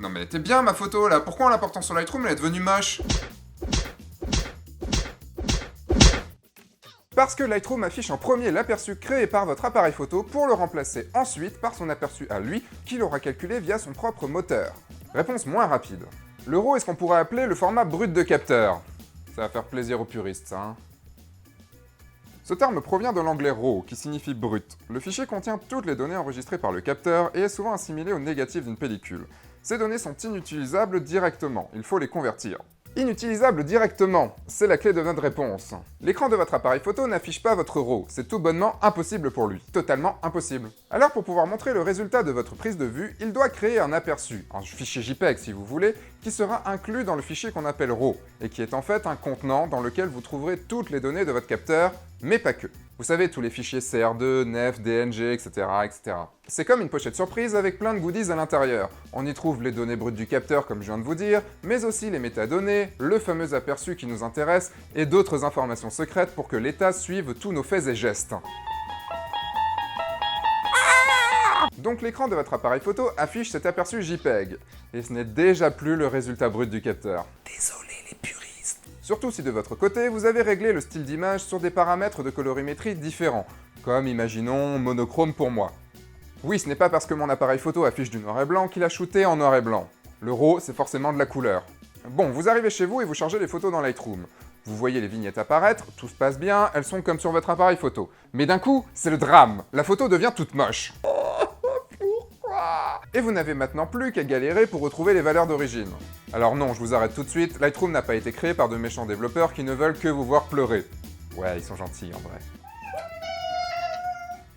Non mais t'es bien ma photo là, pourquoi en la portant sur Lightroom elle est devenue moche? Parce que Lightroom affiche en premier l'aperçu créé par votre appareil photo pour le remplacer ensuite par son aperçu à lui qu'il aura calculé via son propre moteur. Réponse moins rapide. Le RAW est ce qu'on pourrait appeler le format brut de capteur. Ça va faire plaisir aux puristes, ça, hein. Ce terme provient de l'anglais RAW, qui signifie brut. Le fichier contient toutes les données enregistrées par le capteur et est souvent assimilé au négatif d'une pellicule. Ces données sont inutilisables directement, il faut les convertir. Inutilisable directement, c'est la clé de notre réponse. L'écran de votre appareil photo n'affiche pas votre RAW, c'est tout bonnement impossible pour lui. Totalement impossible. Alors pour pouvoir montrer le résultat de votre prise de vue, il doit créer un aperçu, un fichier JPEG si vous voulez, qui sera inclus dans le fichier qu'on appelle RAW, et qui est en fait un contenant dans lequel vous trouverez toutes les données de votre capteur, mais pas que. Vous savez, tous les fichiers CR2, NEF, DNG, etc., etc. C'est comme une pochette surprise avec plein de goodies à l'intérieur. On y trouve les données brutes du capteur, comme je viens de vous dire, mais aussi les métadonnées, le fameux aperçu qui nous intéresse, et d'autres informations secrètes pour que l'État suive tous nos faits et gestes. Donc l'écran de votre appareil photo affiche cet aperçu JPEG, et ce n'est déjà plus le résultat brut du capteur. Désolé les puristes. Surtout si de votre côté, vous avez réglé le style d'image sur des paramètres de colorimétrie différents, comme imaginons monochrome pour moi. Oui, ce n'est pas parce que mon appareil photo affiche du noir et blanc qu'il a shooté en noir et blanc. Le RAW, c'est forcément de la couleur. Bon, vous arrivez chez vous et vous chargez les photos dans Lightroom. Vous voyez les vignettes apparaître, tout se passe bien, elles sont comme sur votre appareil photo. Mais d'un coup, c'est le drame, la photo devient toute moche. Et vous n'avez maintenant plus qu'à galérer pour retrouver les valeurs d'origine. Alors non, je vous arrête tout de suite, Lightroom n'a pas été créé par de méchants développeurs qui ne veulent que vous voir pleurer. Ouais, ils sont gentils en vrai.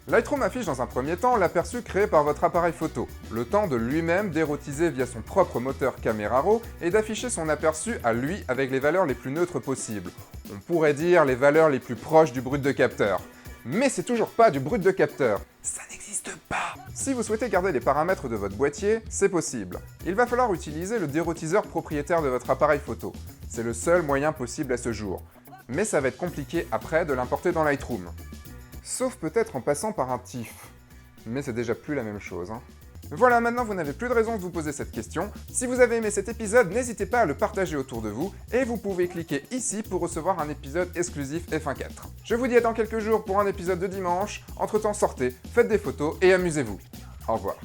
Lightroom affiche dans un premier temps l'aperçu créé par votre appareil photo, le temps de lui-même d'érotiser via son propre moteur Camera Raw et d'afficher son aperçu à lui avec les valeurs les plus neutres possibles. On pourrait dire les valeurs les plus proches du brut de capteur. Mais c'est toujours pas du brut de capteur. Ça n'existe pas. Si vous souhaitez garder les paramètres de votre boîtier, c'est possible. Il va falloir utiliser le dérotiseur propriétaire de votre appareil photo. C'est le seul moyen possible à ce jour. Mais ça va être compliqué après de l'importer dans Lightroom. Sauf peut-être en passant par un TIFF. Mais c'est déjà plus la même chose, hein. Voilà, maintenant vous n'avez plus de raison de vous poser cette question. Si vous avez aimé cet épisode, n'hésitez pas à le partager autour de vous, et vous pouvez cliquer ici pour recevoir un épisode exclusif F1.4. Je vous dis à dans quelques jours pour un épisode de dimanche. Entre-temps, sortez, faites des photos et amusez-vous. Au revoir.